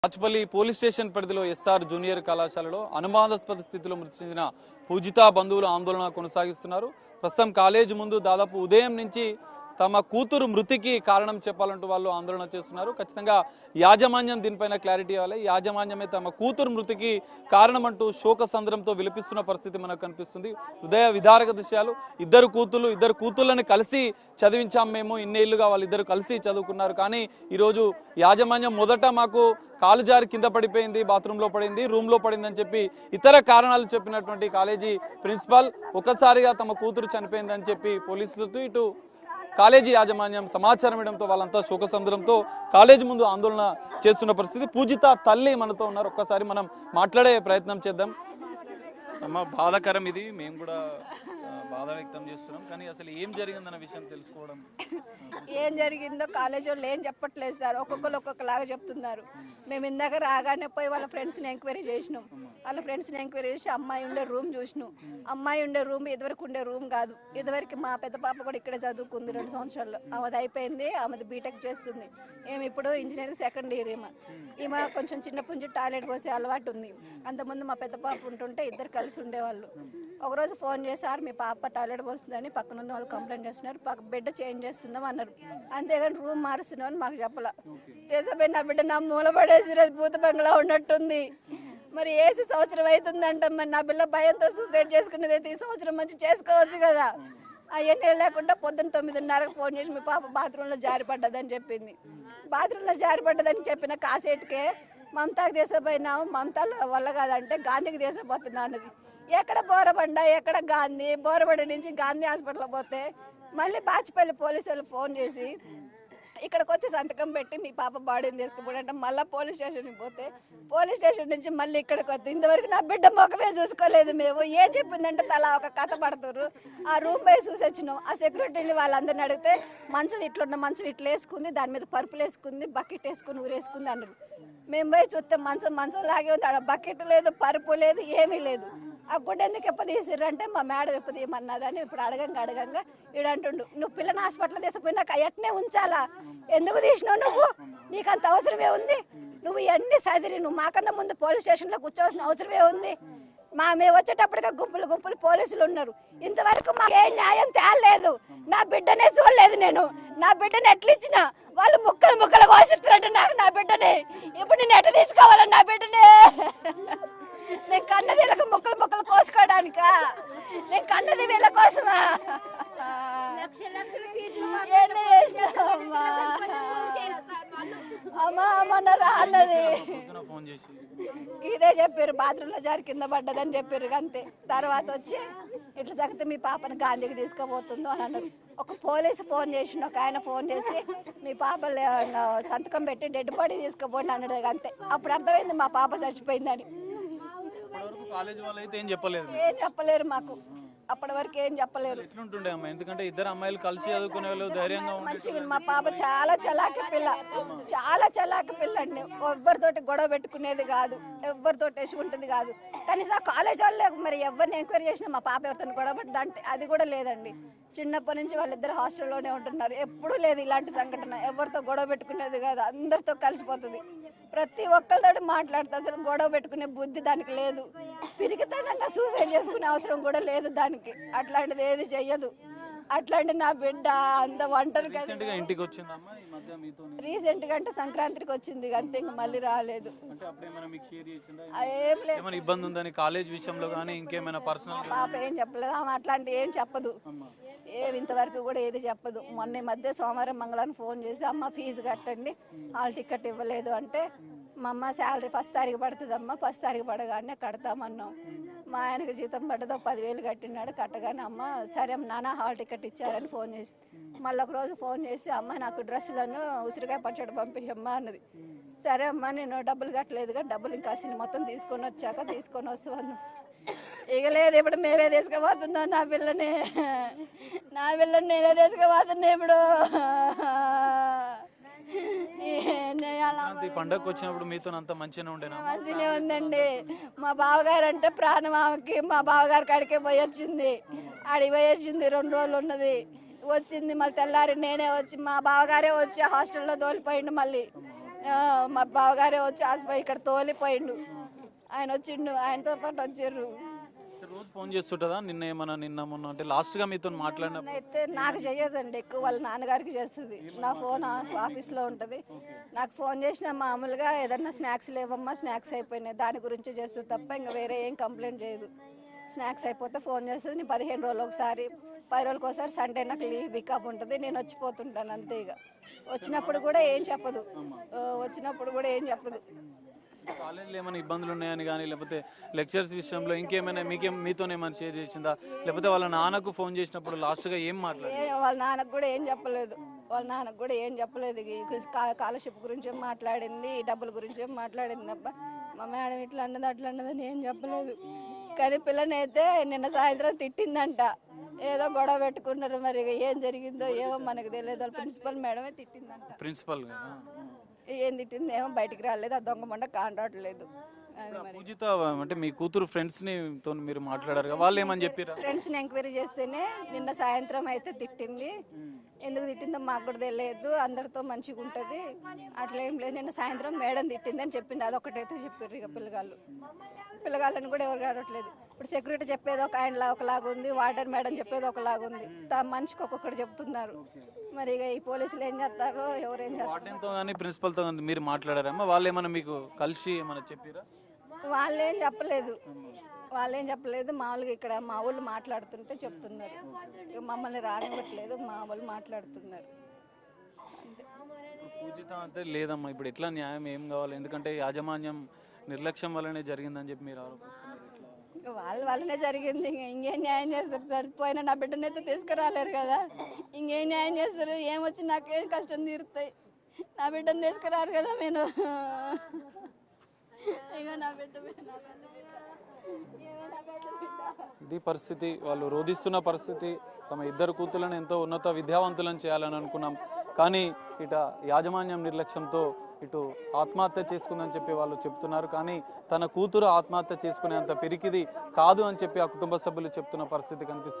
Rachapalli police station పరిధిలో SR junior కళాశాలలో అనుమానాస్పద స్థితిలో మృతి చెందిన పూజిత బంధువులు ఆందోళన కొనసాగిస్తున్నారు. ప్రస్తుతం కాలేజీ ముందు దాదాపు ఉదయం నుంచి తమ కూతురు మృతికి కారణం చెప్పాలంటూ వాళ్ళు ఆందోళన చేస్తున్నారు. ఖచ్చితంగా యాజమాన్యం దీనిపైన క్లారిటీ ఇవ్వాలి. యాజమాన్యమే తమ కూతురు మృతికి కారణమంటూ శోక సంద్రంతో విలపిస్తున్న పరిస్థితి మనకు కనిపిస్తుంది. హృదయ విదారక దృశ్యాలు. ఇద్దరు కూతుళ్ళని కలిసి చదివించాం మేము, ఇన్నేళ్లుగా వాళ్ళిద్దరు కలిసి చదువుకున్నారు. కానీ ఈరోజు యాజమాన్యం మొదట మాకు కాలు జారి కింద పడిపోయింది, బాత్రూంలో పడింది, రూమ్లో పడింది అని చెప్పి ఇతర కారణాలు చెప్పినటువంటి కాలేజీ ప్రిన్సిపాల్ ఒక్కసారిగా తమ కూతురు చనిపోయిందని చెప్పి పోలీసులతో ఇటు కాలేజీ యాజమాన్యం సమాచారం ఇవ్వడంతో వాళ్ళంతా శోకసముద్రంతో కాలేజీ ముందు ఆందోళన చేస్తున్న పరిస్థితి. పూజిత తల్లి మనతో ఉన్నారు. ఒక్కసారి మనం మాట్లాడే ప్రయత్నం చేద్దాం. అమ్మ, బాధాకరం ఇది, మేము కూడా బాధ వ్యక్తం చేస్తున్నాం. కానీ అసలు ఏం జరిగిందన్న విషయం తెలుసుకోవడం. ఏం జరిగిందో కాలేజ్ వాళ్ళు ఏం చెప్పట్లేదు సార్, ఒక్కొక్కలాగా చెప్తున్నారు. మేము ఇందాక రాగానే పోయి వాళ్ళ ఫ్రెండ్స్ని ఎంక్వైరీ చేసినాం. వాళ్ళ ఫ్రెండ్స్ని ఎంక్వైరీ చేసి అమ్మాయి ఉండే రూమ్ చూసినాం. అమ్మాయి ఉండే రూమ్ ఇదివరకు ఉండే రూమ్ కాదు. ఇదివరకు మా పెద్ద పాప కూడా ఇక్కడే చదువుకుంది 2 సంవత్సరాలు. ఆమెది అయిపోయింది, ఆమెది బీటెక్ చేస్తుంది. ఏమి ఇప్పుడు ఇంజనీరింగ్ సెకండ్ ఇయర్. ఈమె కొంచెం చిన్నప్పటి నుంచి టాయిలెట్ పోసే అలవాటు ఉంది. అంతకుముందు మా పెద్ద పాప ఉంటుంటే ఇద్దరు కలిసి ఉండేవాళ్ళు. ఒకరోజు ఫోన్ చేశారు, మీ పాప టాయిలెట్ పోస్తుందని పక్కన ఉన్న వాళ్ళు కంప్లైంట్ చేస్తున్నారు, బెడ్ చేంజ్ చేస్తుందాం అన్నారు. అంతేగాని రూమ్ మారుస్తున్నామని మాకు చెప్పలా. దేశపోయి నా బిడ్డ నా మూలపడేసి భూత బంగ్లా ఉన్నట్టుంది. మరి ఏసి సంవత్సరం అవుతుందంట. మరి నా పిల్ల భయంతో సూసైడ్ చేసుకునేది అయితే ఈ సంవత్సరం మంచి చేసుకోవచ్చు కదా. అవన్నీ లేకుండా పొద్దున్న 9:30కి ఫోన్ చేసి మీ పాప బాత్రూంలో జారిపడ్డదని చెప్పింది. బాత్రూంలో జారిపడ్డదని చెప్పిన కాసేటుకే మమతాకి దేశపోయినాము, మమతా వల్ల కాదంటే గాంధీకి దేశపోతున్నా అన్నది. ఎక్కడ బోరబండ, ఎక్కడ గాంధీ, బోరబండ నుంచి గాంధీ హాస్పిటల్ పోతే మళ్ళీ బాచిపల్లి పోలీసు వాళ్ళు ఫోన్ చేసి ఇక్కడికి వచ్చి సంతకం పెట్టి మీ పాప బాడీని తీసుకుపోయారంటే మళ్ళీ పోలీస్ స్టేషన్కి పోతే పోలీస్ స్టేషన్ నుంచి మళ్ళీ ఇక్కడికి వస్తే ఇంతవరకు నా బిడ్డ ముఖమే చూసుకోలేదు. మేము ఏం చెప్పిందంటే తలా ఒక కథ పడుతున్నారు. ఆ రూమ్ పోయి చూసి వచ్చినాం. ఆ సెక్యూరిటీని వాళ్ళందరిని అడిగితే మంచం ఇట్లున్న మంచం ఇట్లా వేసుకుంది, దాని మీద పరుపులు వేసుకుంది, బకెట్ వేసుకుని ఊరేసుకుంది అన్నారు. మేము పోయి చూస్తే మంచం లాగే ఉంది. ఆడ బకెట్ లేదు, పరుపు లేదు, ఏమీ లేదు. ఆ గుడ్డ ఎందుకు ఎప్పదీసిర్రంటే మా మేడం ఎప్పదీయమన్నదని ఇప్పుడు అడగంగా ఈడంటుండు, నువ్వు పిల్లని హాస్పిటల్ తీసుకుపోయినాక ఎట్నే ఉంచాలా, ఎందుకు తీసినావు నువ్వు, నీకు అంత అవసరమే ఉంది, నువ్వు ఇవన్నీ సదిరి నువ్వు మాకన్నా ముందు పోలీస్ స్టేషన్లో కూర్చోవలసిన అవసరమే ఉంది. మేము వచ్చేటప్పటికే గుంపులు పోలీసులు ఉన్నారు. ఇంతవరకు మాకు ఏ న్యాయం తేలేదు. నా బిడ్డనే చూడలేదు నేను. నా బిడ్డని ఎట్లా ఇచ్చిన వాళ్ళు ముక్కలు కోసిస్తున్నట్టు నాకు నా బిడ్డనే. ఇప్పుడు నేను ఎట్లా తీసుకోవాలని నా బిడ్డనే. నేను కన్నది వీళ్ళకి ముక్కలు కోసుకోవడానికా? నేను కన్నది వీళ్ళ కోసమా? అన్నది ఇదే చెప్పారు, బాత్రూంలో జారి కింద పడ్డదని చెప్పారు. అంతే. తర్వాత వచ్చి ఇట్లా జరిగితే మీ పాపను గాంధీకి తీసుకుపోతుందో అని అన్నారు. ఒక పోలీసు ఫోన్ చేసిండు, ఒక ఆయన ఫోన్ చేసి మీ పాప సంతకం పెట్టి డెడ్ బాడీ తీసుకుపోండి అన్నాడు. అంతే. అప్పుడు అర్థమైంది మా పాప చచ్చిపోయిందని. ఏం చెప్పలేరు మాకు, అప్పటి వరకు ఏం చెప్పలేరు. ఎందుకంటే ఇద్దరు అమ్మాయిలు కలిసి చదువుకునే వాళ్ళు ధైర్యంగా మంచిగా. మా పాప చాలా చలాకి పిల్ల అండి. ఎవరితోటి గొడవ పెట్టుకునేది కాదు, ఎవరితోటి వేసుకుంటుంది కాదు. కనీసం ఆ కాలేజ్ వాళ్ళు మరి ఎవరిని ఎంక్వైరీ చేసినా మా పాప ఎవరితో గొడవ పడ్డా అది కూడా లేదండి. చిన్నప్పటి నుంచి వాళ్ళిద్దరు హాస్టల్లోనే ఉంటున్నారు. ఎప్పుడూ లేదు ఇలాంటి సంఘటన. ఎవరితో గొడవ పెట్టుకునేది కాదు, అందరితో కలిసిపోతుంది. ప్రతి ఒక్కరితో మాట్లాడుతుంది. అసలు గొడవ పెట్టుకునే బుద్ధి దానికి లేదు. పిరికితనంగా సూసైడ్ చేసుకునే అవసరం కూడా లేదు దానికి. అట్లాంటిది ఏది చెయ్యదు. అట్లాంటి నా బిడ్డ అంత ఒంటరిగా రీసెంట్ గా అంటే సంక్రాంతికి వచ్చింది, అంతే. ఇంకా మళ్ళీ రాలేదు. ఇబ్బంది ఉందని కాలేజ్ విషయంలో కానీ ఇంకేమైనా పర్సనల్ పాప ఏం చెప్పలేదు. ఆమె అట్లాంటి ఏం చెప్పదు, ఏమి ఇంతవరకు కూడా ఏది చెప్పదు. మొన్న మధ్య సోమవారం మంగళవారం ఫోన్ చేసి అమ్మ ఫీజు కట్టండి, హాల్ టికెట్ ఇవ్వలేదు అంటే మా అమ్మ శాలరీ 1st తారీఖు పడుతుందమ్మా, 1st తారీఖు పడగానే కడతామన్నాం. మా ఆయనకు జీతం పడ్డదో 10,000 కట్టినాడు. కట్టగానే అమ్మ సరే నాన్న హాల్ టికెట్ ఇచ్చారని ఫోన్ చేసి మళ్ళీ ఒకరోజు ఫోన్ చేసి అమ్మ నాకు డ్రెస్సులను ఉసిరికాయ పచ్చడి పంపించమ్మా అన్నది. సరే అమ్మ నేను డబ్బులు కట్టలేదుగా, డబ్బులు ఇంకా మొత్తం తీసుకొని వస్తాను. ఇక లేదు, ఇప్పుడు మేమే తీసుకుపోతున్నాం నా పిల్లని నేనే తీసుకుపోతున్నా ఇప్పుడు. పండగ వచ్చినప్పుడు మీతో అంత మంచిగానే ఉందండి. మా బావగారు అంటే ప్రాణం ఆమెకి. మా బావగారి కాడికే పోయి వచ్చింది, ఆడికి పోయి వచ్చింది. 2 రోజులు ఉన్నది, వచ్చింది. మళ్ళీ తెల్లారి నేనే వచ్చి మా బావగారే వచ్చి హాస్టల్లో తోలిపోయిండు. మళ్ళీ మా బావగారే వచ్చి హాస్పిటల్ ఇక్కడ తోలిపోయిండు. ఆయన వచ్చిండు, ఆయనతో పాటు వచ్చారు. రోజు ఫోన్ చేస్తుంటదా? నిన్న మొన్న అంటే లాస్ట్ గా మీతో మాట్లాడినప్పుడు అయితే నాకు చెయ్యదండి, ఎక్కువ వాళ్ళ నాన్నగారికి చేస్తుంది. నా ఫోన్ ఆఫీస్లో ఉంటుంది. నాకు ఫోన్ చేసిన మామూలుగా ఏదన్నా స్నాక్స్ లేవమ్మా, స్నాక్స్ అయిపోయినాయి, దాని గురించి చేస్తుంది తప్ప ఇంకా వేరే ఏం కంప్లైంట్ చేయదు. స్నాక్స్ అయిపోతే ఫోన్ చేస్తుంది. నేను 15 రోజులు ఒకసారి, 10 రోజులకు ఒకసారి సండే నాకు లీవ్ పికప్ ఉంటుంది, నేను వచ్చిపోతుంటాను అంతే. ఇక వచ్చినప్పుడు కూడా ఏం చెప్పదు, కాలేజీలో ఏమైనా ఇబ్బందులు ఉన్నాయని కానీ, లేకపోతే లెక్చర్స్ విషయంలో ఇంకేమైనా మీతోనేమైనా షేర్ చేసిందా? లేకపోతే వాళ్ళ నాన్నకు ఫోన్ చేసినప్పుడు లాస్ట్గా ఏం మాట్లాడారు? వాళ్ళ నాన్నకు కూడా ఏం చెప్పలేదు. స్కాలర్షిప్ గురించి మాట్లాడింది, డబ్బుల గురించి మాట్లాడింది అబ్బా. మా మేడం ఇట్లా అన్నది అట్లా అన్నదని ఏం చెప్పలేదు. కానీ పిల్లనైతే నిన్న సాయంత్రం తిట్టిందంట. ఏదో గొడవ పెట్టుకున్నారు, మరి ఇక ఏం జరిగిందో ఏమో మనకు తెలియదు. ప్రిన్సిపల్ మేడమే తిట్టిందంట. ప్రిన్సిపల్ ఏం తిట్టింది ఏమో బయటికి రాలేదు, ఆ దొంగ మొండ కాంటాడలేదు. పూజిత అంటే మీ కూతురు ఫ్రెండ్స్ ని మీరు మాట్లాడారు, వాళ్ళు ఏమని చెప్పారు? ఫ్రెండ్స్ ని ఎంక్వైరీ చేస్తేనే నిన్న సాయంత్రం అయితే తిట్టింది. ఎందుకు తిట్టిందో మాకు కూడా తెలియదు, అందరితో మంచిగా ఉంటుంది అట్లా ఏం లేదు. నిన్న సాయంత్రం మేడం తిట్టింది అని చెప్పింది, అదొకటైతే చెప్పారు. ఇక పిల్లగాళ్ళని కూడా ఎవరు ఆడట్లేదు. ఇప్పుడు సెక్యూరిటీ చెప్పేది ఒకలాగా ఉంది, వార్డెన్ మేడం చెప్పేది ఒకలాగా ఉంది. మనిషికి ఒక్కొక్కటి చెప్తున్నారు. మరి ఇక ఈ పోలీసులు ఏం చేస్తారో ఎవరేం చేస్తారు. వార్డెన్తో కానీ ప్రిన్సిపల్తో కానీ మీరు మాట్లాడారమ్మా? వాళ్ళు ఏమైనా మీకు కలిసి ఏమైనా చెప్పారా? వాళ్ళేం చెప్పలేదు. మామూలుగా ఇక్కడ మా వాళ్ళు మాట్లాడుతుంటే చెప్తున్నారు. ఇక మమ్మల్ని రానివ్వట్లేదు, మా వాళ్ళు మాట్లాడుతున్నారు అంతే. పూజిత అంటే లేదమ్మా, ఇప్పుడు ఎట్లా న్యాయం ఏం కావాలి? ఎందుకంటే యాజమాన్యం నిర్లక్ష్యం వల్లనే జరిగిందని చెప్పి మీరు ఆరోపిస్తున్నారు. వాళ్ళనే జరిగింది, ఇంకేం న్యాయం చేస్తారు సార్? పోయిన నా బిడ్డనైతే తీసుకురాలేరు కదా, ఇంకేం న్యాయం చేస్తారు? ఏమొచ్చి నాకేం కష్టం తీరుతాయి? నా బిడ్డను తీసుకురారు కదా. నేను ఇది పరిస్థితి, వాళ్ళు రోధిస్తున్న పరిస్థితి. తమ ఇద్దరు కూతులను ఎంతో ఉన్నత విద్యావంతులను చేయాలని అనుకున్నాం, కానీ ఇట యాజమాన్యం నిర్లక్ష్యంతో ఇటు ఆత్మహత్య చేసుకుందని చెప్పి వాళ్ళు చెప్తున్నారు. కానీ తన కూతురు ఆత్మహత్య చేసుకునేంత పిరికిది కాదు అని చెప్పి ఆ కుటుంబ సభ్యులు చెప్తున్న పరిస్థితి కనిపిస్తుంది.